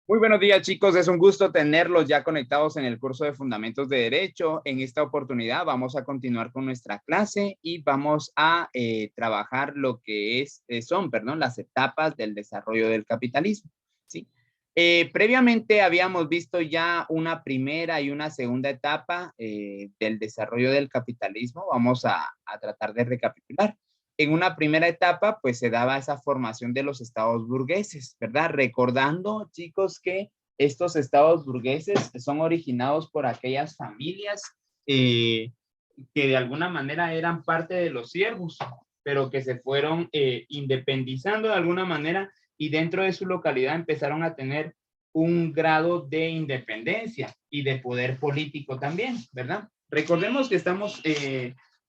Muy buenos días, chicos. Es un gusto tenerlos ya conectados en el curso de Fundamentos de Derecho. En esta oportunidad vamos a continuar con nuestra clase y vamos a trabajar lo que son las etapas del desarrollo del capitalismo, ¿sí? Previamente habíamos visto ya una primera y una segunda etapa del desarrollo del capitalismo. Vamos a tratar de recapitular. En una primera etapa, pues se daba esa formación de los estados burgueses, ¿verdad? Recordando, chicos, que estos estados burgueses son originados por aquellas familias que de alguna manera eran parte de los siervos, pero que se fueron independizando de alguna manera y dentro de su localidad empezaron a tener un grado de independencia y de poder político también, ¿verdad? Recordemos que estamos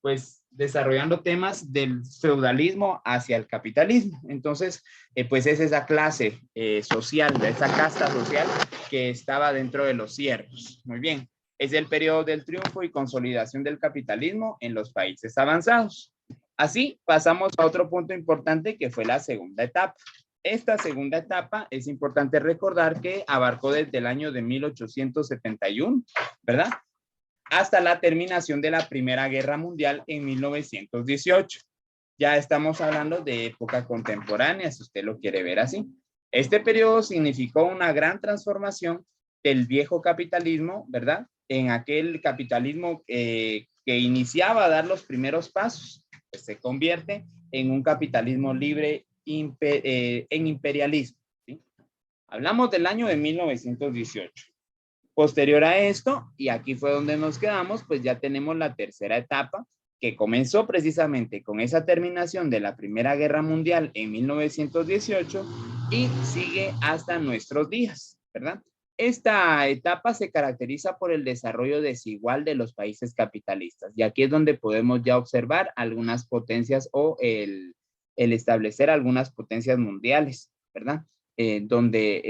pues desarrollando temas del feudalismo hacia el capitalismo. Entonces, pues es esa clase social, de esa casta social que estaba dentro de los siervos. Muy bien. Es el periodo del triunfo y consolidación del capitalismo en los países avanzados. Así, pasamos a otro punto importante que fue la segunda etapa. Esta segunda etapa es importante recordar que abarcó desde el año de 1871, ¿verdad? Hasta la terminación de la Primera Guerra Mundial en 1918. Ya estamos hablando de época contemporánea, si usted lo quiere ver así. Este periodo significó una gran transformación del viejo capitalismo, ¿verdad? En aquel capitalismo que iniciaba a dar los primeros pasos, pues se convierte en un capitalismo libre en imperialismo, ¿sí? Hablamos del año de 1918. Posterior a esto, y aquí fue donde nos quedamos, pues ya tenemos la tercera etapa, que comenzó precisamente con esa terminación de la Primera Guerra Mundial en 1918 y sigue hasta nuestros días, ¿verdad? Esta etapa se caracteriza por el desarrollo desigual de los países capitalistas, y aquí es donde podemos ya observar algunas potencias o el establecer algunas potencias mundiales, ¿verdad? Donde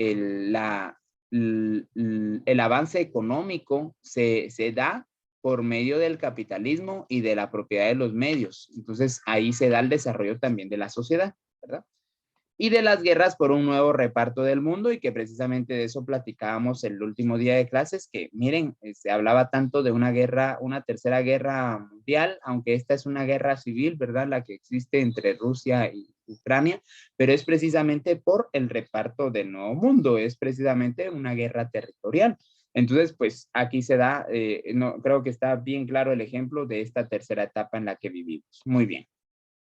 el avance económico se da por medio del capitalismo y de la propiedad de los medios. Entonces, ahí se da el desarrollo también de la sociedad, ¿verdad? Y de las guerras por un nuevo reparto del mundo, y que precisamente de eso platicábamos el último día de clases, que miren, se hablaba tanto de una guerra, una tercera guerra mundial, aunque esta es una guerra civil, ¿verdad? La que existe entre Rusia y Ucrania, pero es precisamente por el reparto del nuevo mundo, es precisamente una guerra territorial. Entonces, pues aquí se da, no, creo que está bien claro el ejemplo de esta tercera etapa en la que vivimos. Muy bien.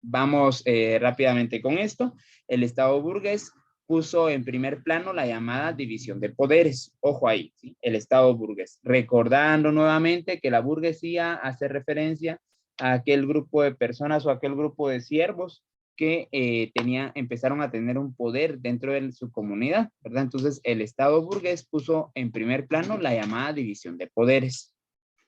Vamos rápidamente con esto. El Estado burgués puso en primer plano la llamada división de poderes. Ojo ahí, ¿sí? El Estado burgués. Recordando nuevamente que la burguesía hace referencia a aquel grupo de personas o aquel grupo de siervos que empezaron a tener un poder dentro de su comunidad, ¿verdad? Entonces, el Estado burgués puso en primer plano la llamada división de poderes.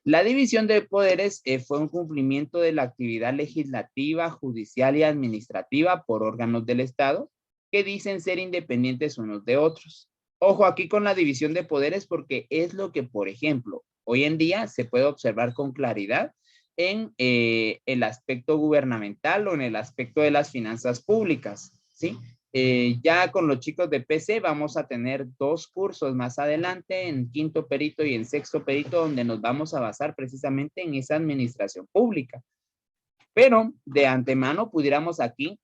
La división de poderes fue un cumplimiento de la actividad legislativa, judicial y administrativa por órganos del Estado que dicen ser independientes unos de otros. Ojo aquí con la división de poderes porque es lo que, por ejemplo, hoy en día se puede observar con claridad en el aspecto gubernamental o en el aspecto de las finanzas públicas, ¿sí? Ya con los chicos de PC vamos a tener 2 cursos más adelante, en quinto perito y en sexto perito, donde nos vamos a basar precisamente en esa administración pública. Pero de antemano pudiéramos aquí,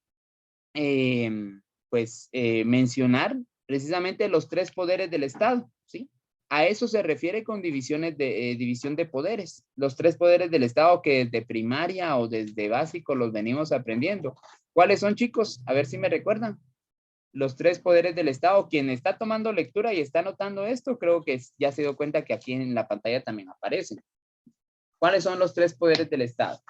mencionar precisamente los 3 poderes del Estado, ¿sí? A eso se refiere con división de poderes. Los 3 poderes del Estado que desde primaria o desde básico los venimos aprendiendo. ¿Cuáles son, chicos? A ver si me recuerdan. Los 3 poderes del Estado. Quien está tomando lectura y está notando esto, creo que ya se dio cuenta que aquí en la pantalla también aparecen. ¿Cuáles son los 3 poderes del Estado?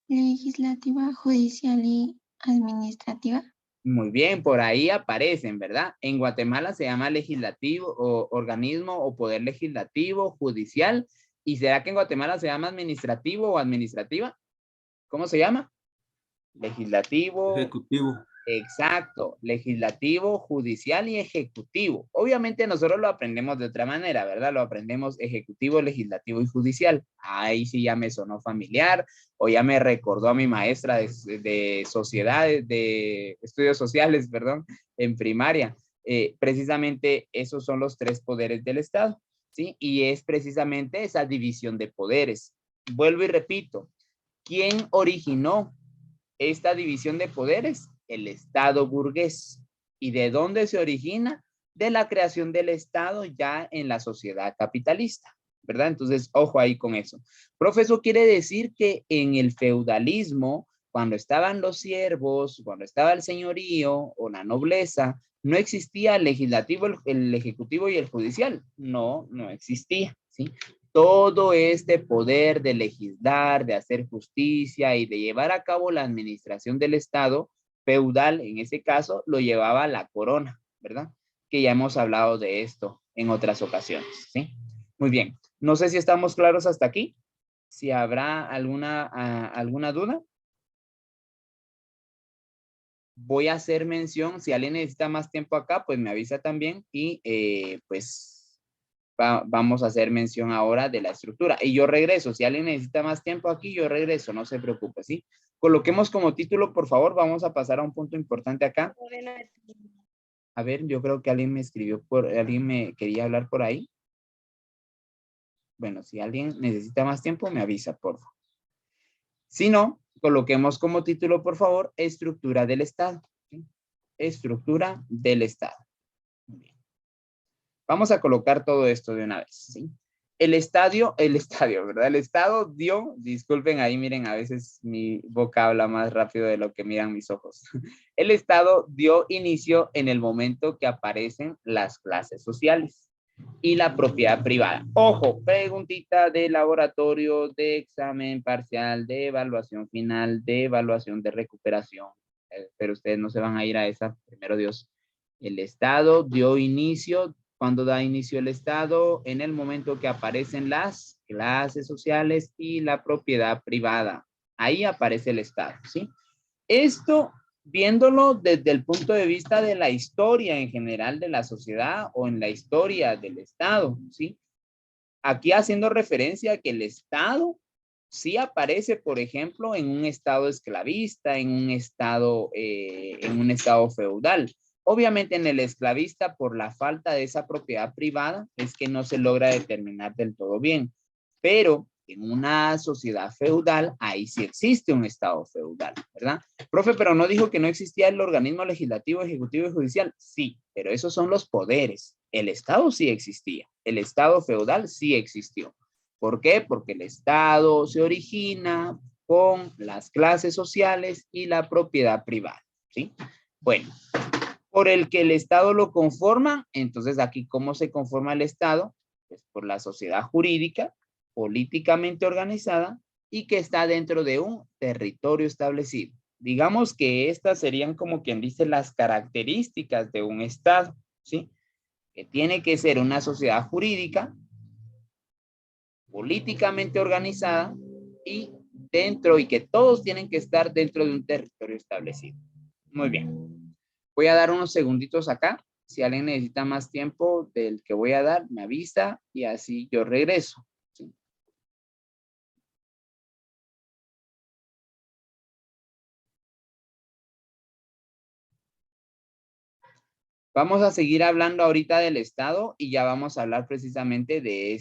Legislativa, judicial y administrativa. Muy bien, por ahí aparecen, ¿verdad? En Guatemala se llama legislativo o organismo o poder legislativo, judicial. ¿Y será que en Guatemala se llama administrativo o administrativa? ¿Cómo se llama? Legislativo. Ejecutivo. Exacto, legislativo, judicial y ejecutivo. Obviamente nosotros lo aprendemos de otra manera, ¿verdad? Lo aprendemos ejecutivo, legislativo y judicial. Ahí sí ya me sonó familiar o ya me recordó a mi maestra de sociedades, de estudios sociales, perdón, en primaria. precisamente esos son los tres poderes del Estado, ¿sí? Y es precisamente esa división de poderes. Vuelvo y repito, ¿quién originó esta división de poderes? El Estado burgués. ¿Y de dónde se origina? De la creación del Estado ya en la sociedad capitalista, ¿verdad? Entonces, ojo ahí con eso. Profesor, quiere decir que en el feudalismo, cuando estaban los siervos, cuando estaba el señorío o la nobleza, no existía el legislativo, el ejecutivo y el judicial. No, no existía, ¿sí? Todo este poder de legislar, de hacer justicia y de llevar a cabo la administración del Estado feudal, en ese caso, lo llevaba la corona, ¿verdad? Que ya hemos hablado de esto en otras ocasiones, ¿sí? Muy bien. No sé si estamos claros hasta aquí. Si habrá alguna duda. Voy a hacer mención, si alguien necesita más tiempo acá, pues me avisa también y pues vamos a hacer mención ahora de la estructura. Y yo regreso, si alguien necesita más tiempo aquí, yo regreso, no se preocupe, ¿sí? Coloquemos como título, por favor, vamos a pasar a un punto importante acá. A ver, yo creo que alguien me escribió, alguien me quería hablar por ahí. Bueno, si alguien necesita más tiempo, me avisa, por favor. Si no, coloquemos como título, por favor, estructura del Estado. ¿Sí? Estructura del Estado. Muy bien. Vamos a colocar todo esto de una vez, ¿sí? El estadio, ¿verdad? El Estado dio, disculpen ahí, miren, a veces mi boca habla más rápido de lo que miran mis ojos. El Estado dio inicio en el momento que aparecen las clases sociales y la propiedad privada. Ojo, preguntita de laboratorio, de examen parcial, de evaluación final, de evaluación de recuperación. Pero ustedes no se van a ir a esa, primero Dios. El Estado dio inicio, ¿cuándo da inicio el Estado? En el momento que aparecen las clases sociales y la propiedad privada. Ahí aparece el Estado, ¿sí? Esto viéndolo desde el punto de vista de la historia en general de la sociedad o en la historia del Estado, ¿sí? Aquí haciendo referencia a que el Estado sí aparece, por ejemplo, en un estado esclavista, en un estado feudal. Obviamente en el esclavista, por la falta de esa propiedad privada, es que no se logra determinar del todo bien. Pero en una sociedad feudal, ahí sí existe un estado feudal, ¿verdad? Profe, pero no dijo que no existía el organismo legislativo, ejecutivo y judicial. Sí, pero esos son los poderes. El Estado sí existía. El Estado feudal sí existió. ¿Por qué? Porque el Estado se origina con las clases sociales y la propiedad privada, ¿sí? Bueno, por el que el Estado lo conforma, entonces aquí, ¿cómo se conforma el Estado? Pues por la sociedad jurídica, políticamente organizada y que está dentro de un territorio establecido. Digamos que estas serían como quien dice las características de un Estado, ¿sí? Que tiene que ser una sociedad jurídica, políticamente organizada y que todos tienen que estar dentro de un territorio establecido. Muy bien. Voy a dar unos segunditos acá. Si alguien necesita más tiempo del que voy a dar, me avisa y así yo regreso. ¿Sí? Vamos a seguir hablando ahorita del Estado y ya vamos a hablar precisamente de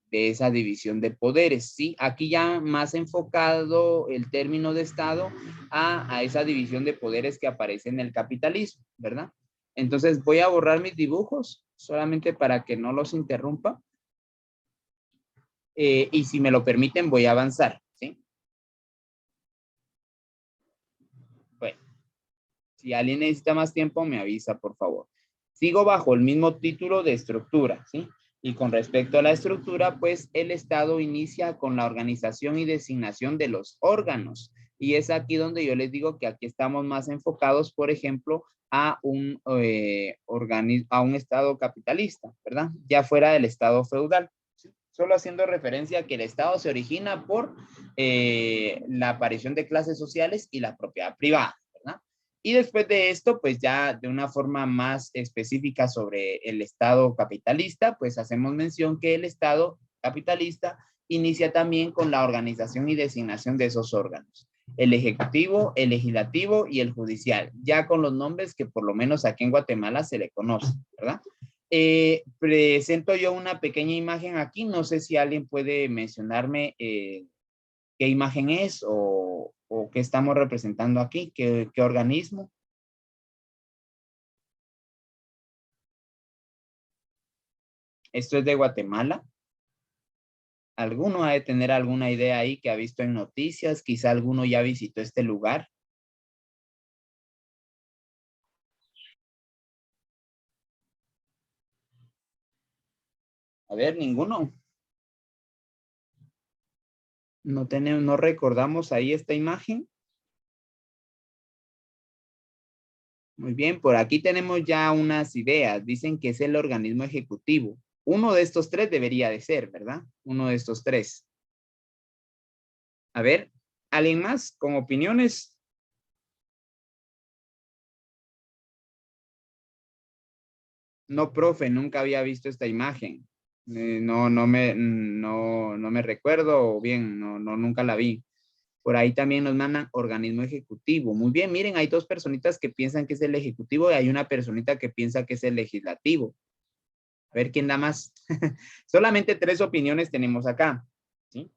esa división de poderes, ¿sí? Aquí ya más enfocado el término de Estado a esa división de poderes que aparece en el capitalismo, ¿verdad? Entonces voy a borrar mis dibujos solamente para que no los interrumpa. Y si me lo permiten voy a avanzar, ¿sí? Bueno, si alguien necesita más tiempo me avisa, por favor. Sigo bajo el mismo título de estructura, ¿sí? Y con respecto a la estructura, pues el Estado inicia con la organización y designación de los órganos. Y es aquí donde yo les digo que aquí estamos más enfocados, por ejemplo, a un Estado capitalista, ¿verdad? Ya fuera del Estado feudal. ¿Sí? Solo haciendo referencia a que el Estado se origina por la aparición de clases sociales y la propiedad privada. Y después de esto, pues ya de una forma más específica sobre el Estado capitalista, pues hacemos mención que el Estado capitalista inicia también con la organización y designación de esos órganos. El ejecutivo, el legislativo y el judicial, ya con los nombres que por lo menos aquí en Guatemala se le conoce, ¿verdad? Presento yo una pequeña imagen aquí, no sé si alguien puede mencionarme qué imagen es o qué estamos representando aquí, qué organismo. Esto es de Guatemala. ¿Alguno ha de tener alguna idea ahí que ha visto en noticias? Quizá alguno ya visitó este lugar. A ver, ninguno. No recordamos ahí esta imagen. Muy bien, por aquí tenemos ya unas ideas. Dicen que es el organismo ejecutivo. Uno de estos tres debería de ser, ¿verdad? Uno de estos tres. A ver, ¿alguien más con opiniones? No, profe, nunca había visto esta imagen. No me recuerdo o bien, nunca la vi. Por ahí también nos mandan organismo ejecutivo. Muy bien, miren, hay dos personitas que piensan que es el ejecutivo y hay una personita que piensa que es el legislativo. A ver quién da más. Solamente tres opiniones tenemos acá, ¿sí?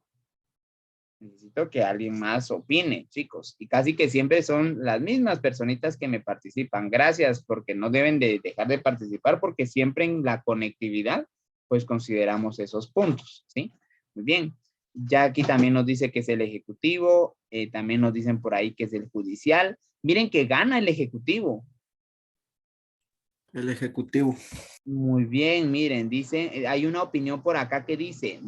Necesito que alguien más opine, chicos. Y casi que siempre son las mismas personitas que me participan. Gracias, porque no deben de dejar de participar, porque siempre en la conectividad, pues consideramos esos puntos, ¿sí? Muy bien. Ya aquí también nos dice que es el ejecutivo, también nos dicen por ahí que es el judicial. Miren que gana el ejecutivo. El ejecutivo. Muy bien, miren, dice, hay una opinión por acá que dice,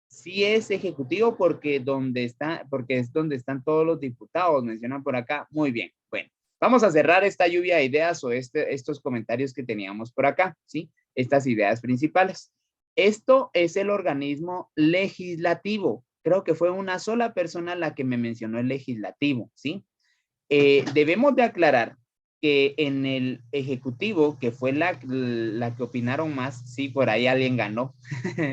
sí es ejecutivo porque es donde están todos los diputados, mencionan por acá. Muy bien, bueno, vamos a cerrar esta lluvia de ideas o estos comentarios que teníamos por acá, ¿sí? Estas ideas principales. Esto es el organismo legislativo. Creo que fue una sola persona la que me mencionó el legislativo, ¿sí? Debemos de aclarar que en el ejecutivo, que fue la que opinaron más, sí, por ahí alguien ganó,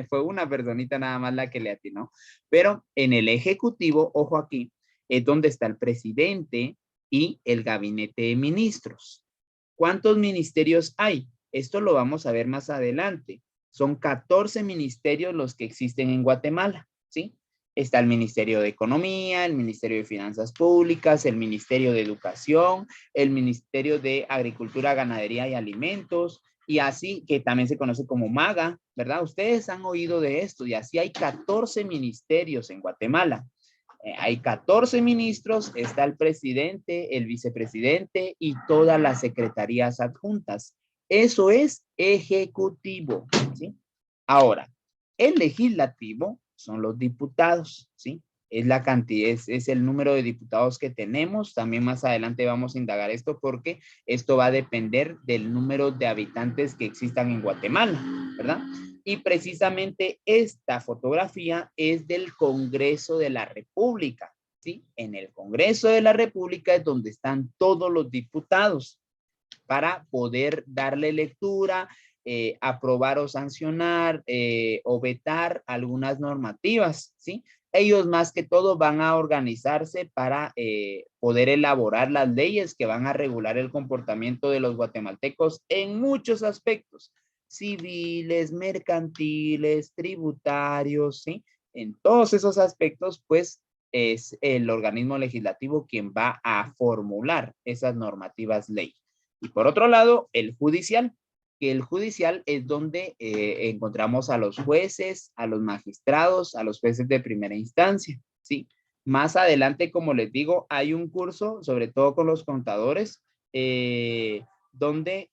fue una personita nada más la que le atinó, pero en el ejecutivo, ojo aquí, es donde está el presidente y el gabinete de ministros. ¿Cuántos ministerios hay? Esto lo vamos a ver más adelante. Son 14 ministerios los que existen en Guatemala, ¿sí? Está el Ministerio de Economía, el Ministerio de Finanzas Públicas, el Ministerio de Educación, el Ministerio de Agricultura, Ganadería y Alimentos, y así, que también se conoce como MAGA, ¿verdad? Ustedes han oído de esto, y así hay 14 ministerios en Guatemala. Hay 14 ministros, está el presidente, el vicepresidente y todas las secretarías adjuntas. Eso es ejecutivo, ¿sí? Ahora, el legislativo son los diputados, ¿sí? Es la cantidad, es el número de diputados que tenemos. También más adelante vamos a indagar esto porque esto va a depender del número de habitantes que existan en Guatemala, ¿verdad? Y precisamente esta fotografía es del Congreso de la República, ¿sí? En el Congreso de la República es donde están todos los diputados para poder darle lectura, aprobar o sancionar o vetar algunas normativas, ¿sí? Ellos más que todo van a organizarse para poder elaborar las leyes que van a regular el comportamiento de los guatemaltecos en muchos aspectos, civiles, mercantiles, tributarios, ¿sí? En todos esos aspectos, pues, es el organismo legislativo quien va a formular esas normativas ley. Y por otro lado, el judicial, que el judicial es donde encontramos a los jueces, a los magistrados, a los jueces de primera instancia, ¿sí? Más adelante, como les digo, hay un curso, sobre todo con los contadores, donde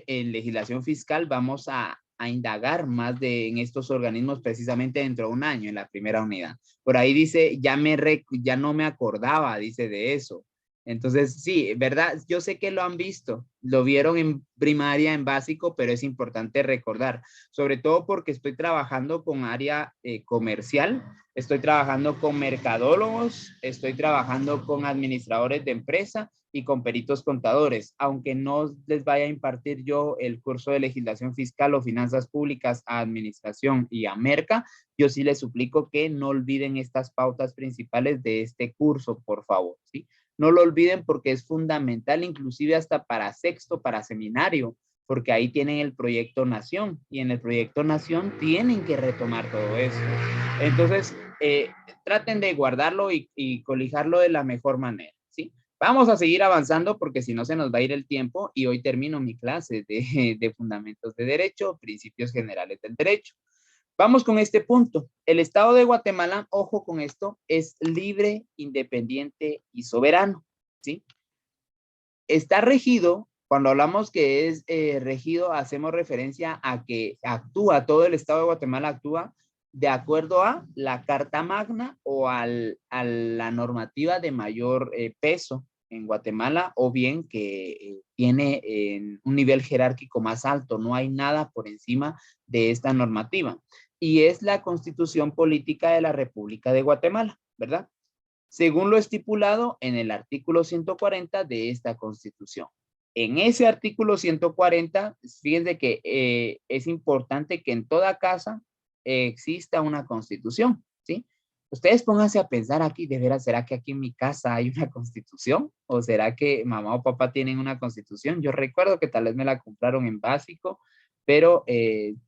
en legislación fiscal vamos a indagar más en estos organismos precisamente dentro de un año, en la primera unidad. Por ahí dice, ya no me acordaba, dice de eso. Entonces, sí, ¿verdad? Yo sé que lo han visto, lo vieron en primaria, en básico, pero es importante recordar, sobre todo porque estoy trabajando con área comercial, estoy trabajando con mercadólogos, estoy trabajando con administradores de empresa y con peritos contadores. Aunque no les vaya a impartir yo el curso de legislación fiscal o finanzas públicas a administración y a Merca, yo sí les suplico que no olviden estas pautas principales de este curso, por favor, ¿sí? No lo olviden porque es fundamental, inclusive hasta para sexto, para seminario, porque ahí tienen el proyecto Nación y en el proyecto Nación tienen que retomar todo eso. Entonces, traten de guardarlo y colijarlo de la mejor manera, ¿sí? Vamos a seguir avanzando porque si no se nos va a ir el tiempo y hoy termino mi clase de fundamentos de derecho, principios generales del derecho. Vamos con este punto. El Estado de Guatemala, ojo con esto, es libre, independiente y soberano, ¿sí? Está regido, cuando hablamos que es regido, hacemos referencia a que actúa, todo el Estado de Guatemala actúa de acuerdo a la Carta Magna o a la normativa de mayor peso en Guatemala, o bien que tiene un nivel jerárquico más alto, no hay nada por encima de esta normativa. Y es la Constitución Política de la República de Guatemala, ¿verdad? Según lo estipulado en el artículo 140 de esta Constitución. En ese artículo 140, fíjense que es importante que en toda casa exista una Constitución, ¿sí? Ustedes pónganse a pensar aquí, de veras, ¿será que aquí en mi casa hay una Constitución? ¿O será que mamá o papá tienen una Constitución? Yo recuerdo que tal vez me la compraron en básico, pero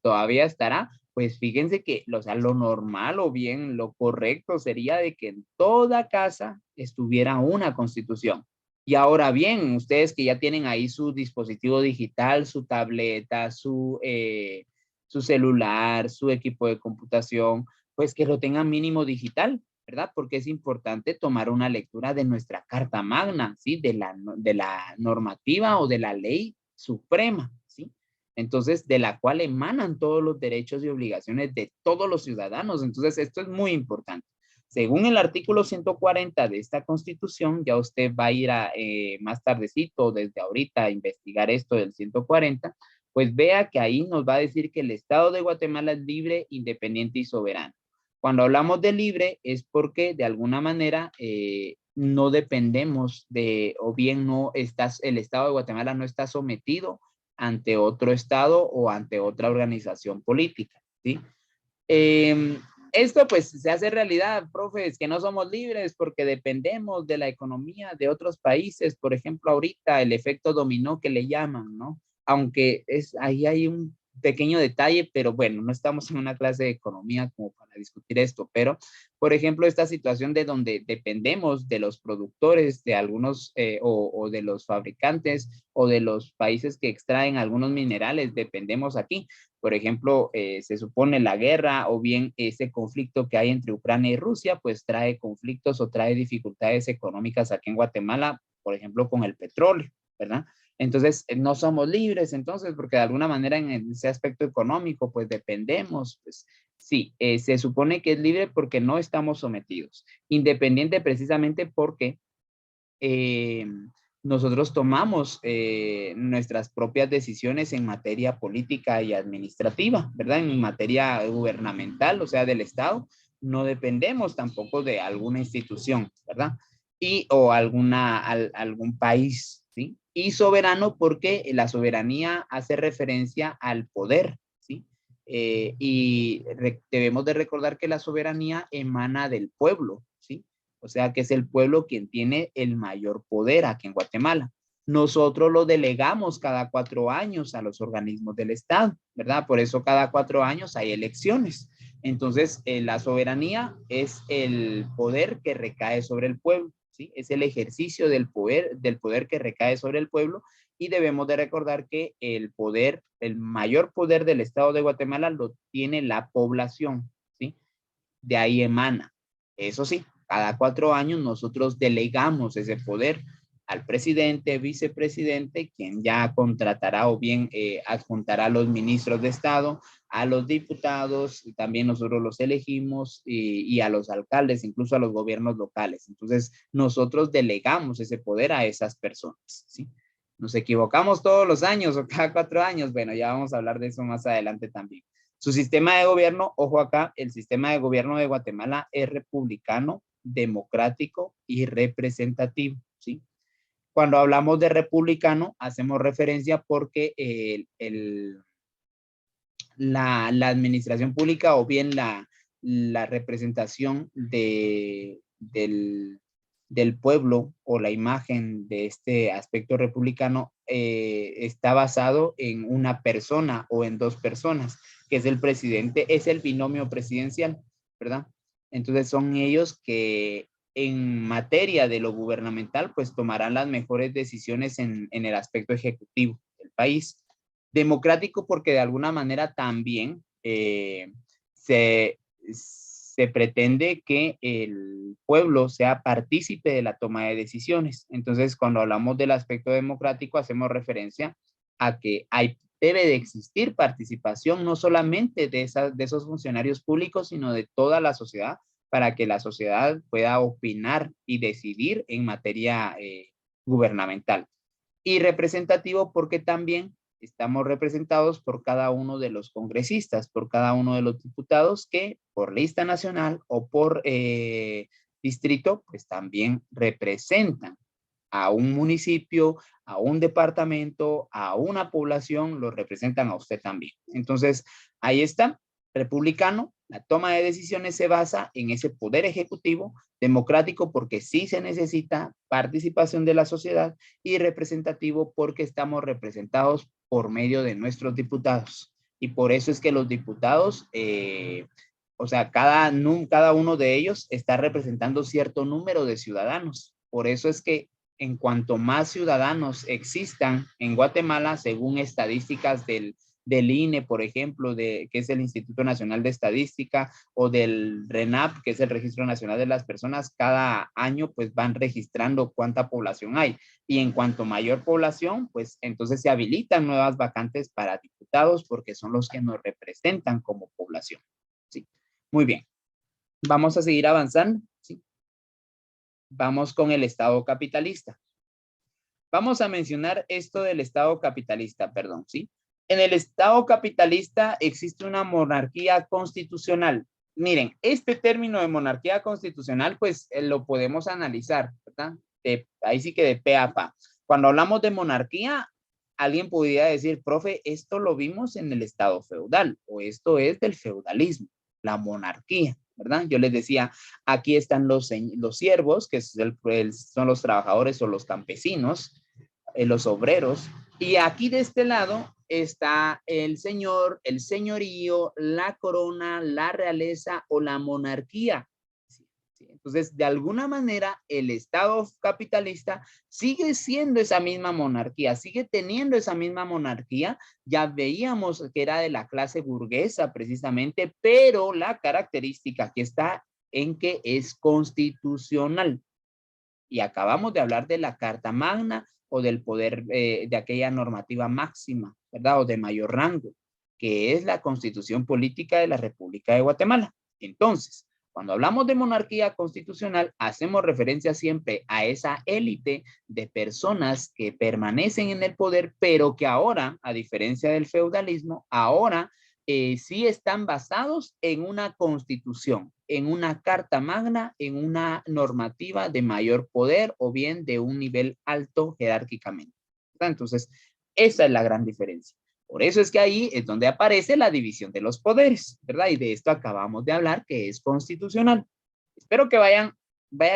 todavía estará. Pues fíjense que o sea, lo normal o bien lo correcto sería de que en toda casa estuviera una Constitución. Y ahora bien, ustedes que ya tienen ahí su dispositivo digital, su tableta, su celular, su equipo de computación, pues que lo tengan mínimo digital, ¿verdad? Porque es importante tomar una lectura de nuestra Carta Magna, ¿sí? De la normativa o de la ley suprema, ¿sí? Entonces, de la cual emanan todos los derechos y obligaciones de todos los ciudadanos. Entonces, esto es muy importante. Según el artículo 140 de esta Constitución, ya usted va a ir más tardecito, desde ahorita, a investigar esto del 140, pues vea que ahí nos va a decir que el Estado de Guatemala es libre, independiente y soberano. Cuando hablamos de libre es porque de alguna manera no dependemos de, o bien el Estado de Guatemala no está sometido ante otro Estado o ante otra organización política, ¿sí? Esto pues se hace realidad, profes, que no somos libres porque dependemos de la economía de otros países, por ejemplo, ahorita el efecto dominó que le llaman, ¿no? Aunque ahí hay un pequeño detalle, pero bueno, no estamos en una clase de economía como para discutir esto, pero por ejemplo, esta situación de donde dependemos de los productores de algunos o de los fabricantes o de los países que extraen algunos minerales, dependemos aquí. Por ejemplo, se supone la guerra o bien ese conflicto que hay entre Ucrania y Rusia, pues trae conflictos o trae dificultades económicas aquí en Guatemala, por ejemplo, con el petróleo, ¿verdad? Entonces, no somos libres, entonces, porque de alguna manera en ese aspecto económico, pues dependemos, pues sí, se supone que es libre porque no estamos sometidos. Independiente precisamente porque nosotros tomamos nuestras propias decisiones en materia política y administrativa, ¿verdad? En materia gubernamental, o sea, del Estado, no dependemos tampoco de alguna institución, ¿verdad? O algún país, ¿sí? Y soberano porque la soberanía hace referencia al poder, ¿sí? Debemos de recordar que la soberanía emana del pueblo, ¿sí? O sea que es el pueblo quien tiene el mayor poder aquí en Guatemala. Nosotros lo delegamos cada 4 años a los organismos del Estado, ¿verdad? Por eso cada 4 años hay elecciones. Entonces, la soberanía es el poder que recae sobre el pueblo, ¿sí? Es el ejercicio del poder que recae sobre el pueblo y debemos de recordar que el mayor poder del Estado de Guatemala lo tiene la población, ¿sí? De ahí emana. Eso sí, cada 4 años nosotros delegamos ese poder al presidente, vicepresidente, quien ya contratará o bien adjuntará a los ministros de Estado, a los diputados, y también nosotros los elegimos, y a los alcaldes, incluso a los gobiernos locales. Entonces, nosotros delegamos ese poder a esas personas, ¿sí? Nos equivocamos todos los años o cada 4 años. Bueno, ya vamos a hablar de eso más adelante también. Su sistema de gobierno, ojo acá, el sistema de gobierno de Guatemala es republicano, democrático y representativo, ¿sí? Cuando hablamos de republicano, hacemos referencia porque la administración pública o bien la representación del pueblo o la imagen de este aspecto republicano está basado en una persona o en dos personas, que es el presidente, es el binomio presidencial, ¿verdad? Entonces son ellos que en materia de lo gubernamental, pues tomarán las mejores decisiones en el aspecto ejecutivo del país. Democrático porque de alguna manera también se pretende que el pueblo sea partícipe de la toma de decisiones. Entonces, cuando hablamos del aspecto democrático, hacemos referencia a que debe de existir participación no solamente de esos funcionarios públicos, sino de toda la sociedad, para que la sociedad pueda opinar y decidir en materia gubernamental. Y representativo porque también estamos representados por cada uno de los congresistas, por cada uno de los diputados que por lista nacional o por distrito, pues también representan a un municipio, a un departamento, a una población, lo representan a usted también. Entonces, ahí está, republicano, la toma de decisiones se basa en ese poder ejecutivo, democrático porque sí se necesita participación de la sociedad y representativo porque estamos representados por medio de nuestros diputados. Y por eso es que los diputados, o sea, cada uno de ellos está representando cierto número de ciudadanos. Por eso es que en cuanto más ciudadanos existan en Guatemala, según estadísticas del INE, por ejemplo, que es el Instituto Nacional de Estadística, o del RENAP, que es el Registro Nacional de las Personas, cada año pues van registrando cuánta población hay. Y en cuanto mayor población, pues entonces se habilitan nuevas vacantes para diputados porque son los que nos representan como población. Sí. Muy bien. Vamos a seguir avanzando. Sí. Vamos con el Estado capitalista. Vamos a mencionar esto del Estado capitalista, perdón, ¿sí? En el Estado capitalista existe una monarquía constitucional. Miren, este término de monarquía constitucional, pues lo podemos analizar, ¿verdad? Ahí sí que de pe a pa. Cuando hablamos de monarquía, alguien podría decir, profe, esto lo vimos en el Estado feudal, o esto es del feudalismo, la monarquía, ¿verdad? Yo les decía, aquí están los siervos, que son los trabajadores o los campesinos, los obreros, y aquí de este lado está el señor, el señorío, la corona, la realeza o la monarquía. Entonces, de alguna manera, el Estado capitalista sigue siendo esa misma monarquía, sigue teniendo esa misma monarquía. Ya veíamos que era de la clase burguesa precisamente, pero la característica aquí está en que es constitucional. Y acabamos de hablar de la Carta Magna o del poder de aquella normativa máxima, ¿verdad? O de mayor rango, que es la Constitución Política de la República de Guatemala. Entonces, cuando hablamos de monarquía constitucional, hacemos referencia siempre a esa élite de personas que permanecen en el poder, pero que ahora, a diferencia del feudalismo, ahora sí están basados en una constitución, en una carta magna, en una normativa de mayor poder o bien de un nivel alto jerárquicamente. Entonces, esa es la gran diferencia. Por eso es que ahí es donde aparece la división de los poderes, ¿verdad? Y de esto acabamos de hablar, que es constitucional. Espero que vaya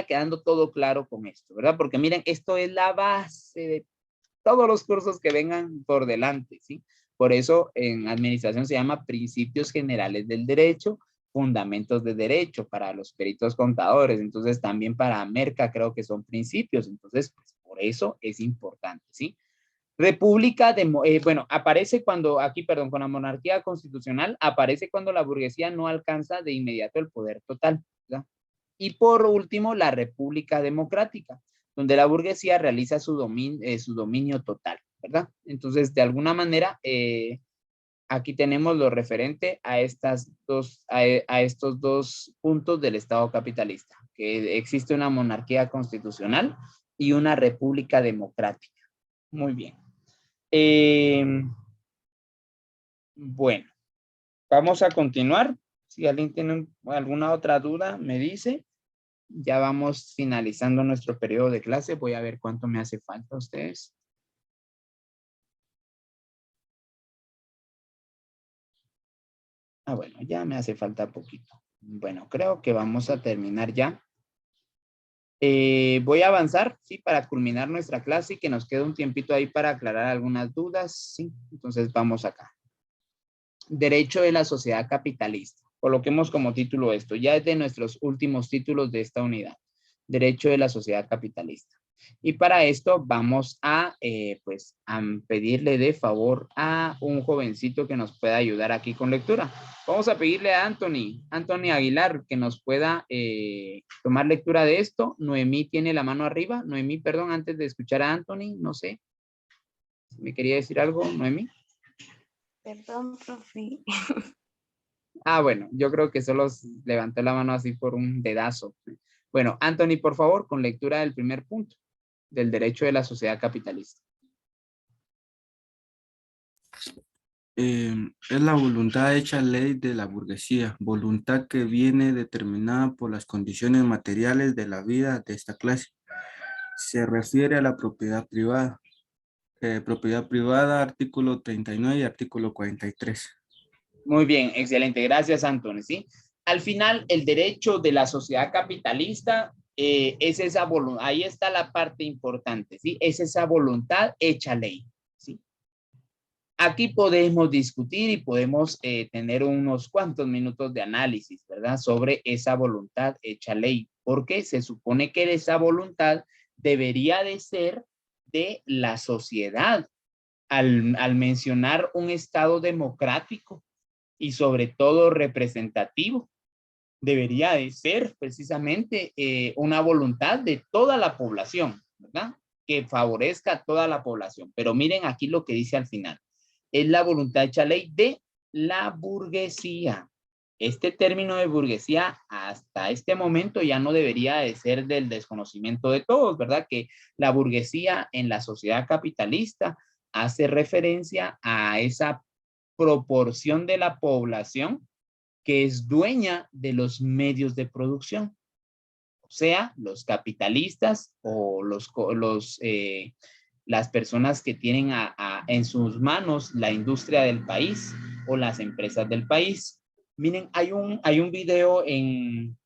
quedando todo claro con esto, ¿verdad? Porque miren, esto es la base de todos los cursos que vengan por delante, ¿sí? Por eso en administración se llama principios generales del derecho, fundamentos de derecho para los peritos contadores. Entonces también para Merca creo que son principios. Entonces, pues, por eso es importante, ¿sí? República de, bueno, aparece cuando, aquí, perdón, con la monarquía constitucional, aparece cuando la burguesía no alcanza de inmediato el poder total, ¿verdad? Y por último, la república democrática, donde la burguesía realiza su dominio total, ¿verdad? Entonces, de alguna manera, aquí tenemos lo referente a estos dos puntos del Estado capitalista, que existe una monarquía constitucional y una república democrática. Muy bien. Bueno, vamos a continuar. Si alguien tiene alguna otra duda, me dice. Ya vamos finalizando nuestro periodo de clase. Voy a ver cuánto me hace falta a ustedes. Bueno, ya me hace falta poquito. Bueno, creo que vamos a terminar ya. Voy a avanzar, ¿sí? Para culminar nuestra clase y que nos quede un tiempito ahí para aclarar algunas dudas, ¿sí? Entonces vamos acá. Derecho de la sociedad capitalista. Coloquemos como título esto. Ya es de nuestros últimos títulos de esta unidad. Derecho de la sociedad capitalista. Y para esto vamos a, pues, a pedirle de favor a un jovencito que nos pueda ayudar aquí con lectura. Vamos a pedirle a Anthony Aguilar, que nos pueda tomar lectura de esto. Noemí tiene la mano arriba. Noemí, perdón, antes de escuchar a Anthony, no sé. ¿Me quería decir algo, Noemí? Perdón, profe. Bueno, yo creo que solo levantó la mano así por un dedazo. Bueno, Anthony, por favor, con lectura del primer punto, del derecho de la sociedad capitalista. Es la voluntad hecha ley de la burguesía, voluntad que viene determinada por las condiciones materiales de la vida de esta clase. Se refiere a la propiedad privada. Propiedad privada, artículo 39 y artículo 43. Muy bien, excelente. Gracias, Anthony. ¿Sí? Al final, el derecho de la sociedad capitalista es esa voluntad. Ahí está la parte importante. ¿Sí? Es esa voluntad hecha ley. ¿Sí? Aquí podemos discutir y podemos tener unos cuantos minutos de análisis, ¿verdad? Sobre esa voluntad hecha ley, porque se supone que esa voluntad debería de ser de la sociedad. Al mencionar un Estado democrático y sobre todo representativo, debería de ser precisamente una voluntad de toda la población, ¿verdad? Que favorezca a toda la población. Pero miren aquí lo que dice al final. Es la voluntad hecha ley de la burguesía. Este término de burguesía hasta este momento ya no debería de ser del desconocimiento de todos, ¿verdad? Que la burguesía en la sociedad capitalista hace referencia a esa proporción de la población que es dueña de los medios de producción. O sea, los capitalistas o las personas que tienen en sus manos la industria del país o las empresas del país. Miren, hay un video en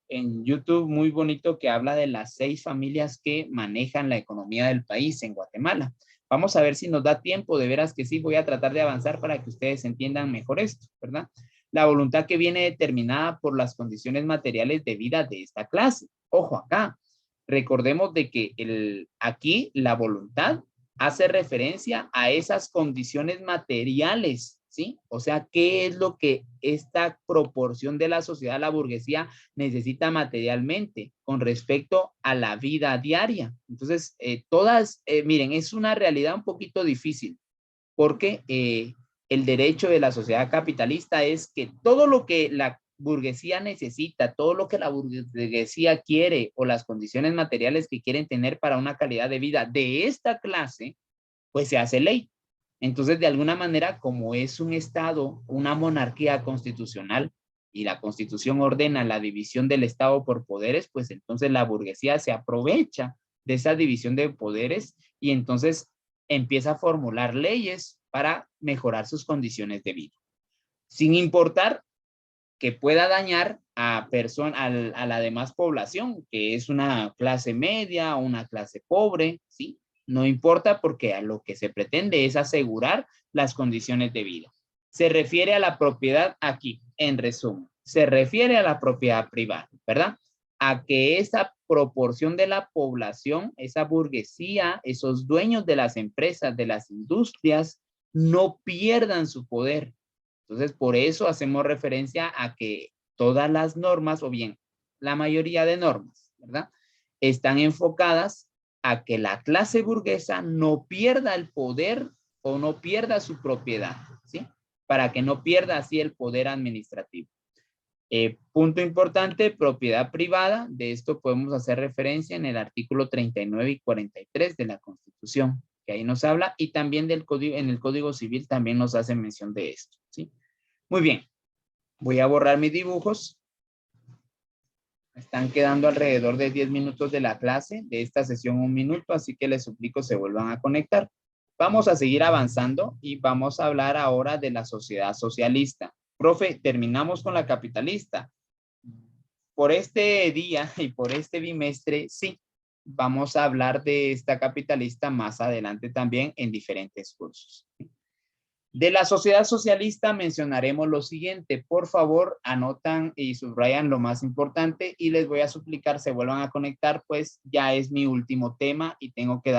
YouTube muy bonito que habla de las 6 familias que manejan la economía del país en Guatemala. Vamos a ver si nos da tiempo, de veras que sí, voy a tratar de avanzar para que ustedes entiendan mejor esto, ¿verdad? La voluntad que viene determinada por las condiciones materiales de vida de esta clase. Ojo acá, recordemos de que aquí la voluntad hace referencia a esas condiciones materiales, ¿sí? O sea, ¿qué es lo que esta proporción de la sociedad, la burguesía, necesita materialmente con respecto a la vida diaria? Entonces, miren, es una realidad un poquito difícil porque el derecho de la sociedad capitalista es que todo lo que la burguesía necesita, todo lo que la burguesía quiere o las condiciones materiales que quieren tener para una calidad de vida de esta clase, pues se hace ley. Entonces, de alguna manera, como es un Estado, una monarquía constitucional, y la Constitución ordena la división del Estado por poderes, pues entonces la burguesía se aprovecha de esa división de poderes y entonces empieza a formular leyes para mejorar sus condiciones de vida, sin importar que pueda dañar a la demás población, que es una clase media o una clase pobre, ¿sí? No importa porque a lo que se pretende es asegurar las condiciones de vida. Se refiere a la propiedad aquí, en resumen. Se refiere a la propiedad privada, ¿verdad? A que esa proporción de la población, esa burguesía, esos dueños de las empresas, de las industrias, no pierdan su poder. Entonces, por eso hacemos referencia a que todas las normas, o bien la mayoría de normas, ¿verdad? Están enfocadas a que la clase burguesa no pierda el poder o no pierda su propiedad, ¿sí? Para que no pierda así el poder administrativo. Punto importante, propiedad privada. De esto podemos hacer referencia en el artículo 39 y 43 de la Constitución, que ahí nos habla, y también en el Código Civil también nos hace mención de esto, ¿sí? Muy bien, voy a borrar mis dibujos. Están quedando alrededor de 10 minutos de la clase, de esta sesión 1 minuto, así que les suplico se vuelvan a conectar. Vamos a seguir avanzando y vamos a hablar ahora de la sociedad socialista. Profe, terminamos con la capitalista. Por este día y por este bimestre, sí, vamos a hablar de esta capitalista más adelante también en diferentes cursos. De la sociedad socialista mencionaremos lo siguiente. Por favor, anotan y subrayan lo más importante y les voy a suplicar se vuelvan a conectar, pues ya es mi último tema y tengo que dar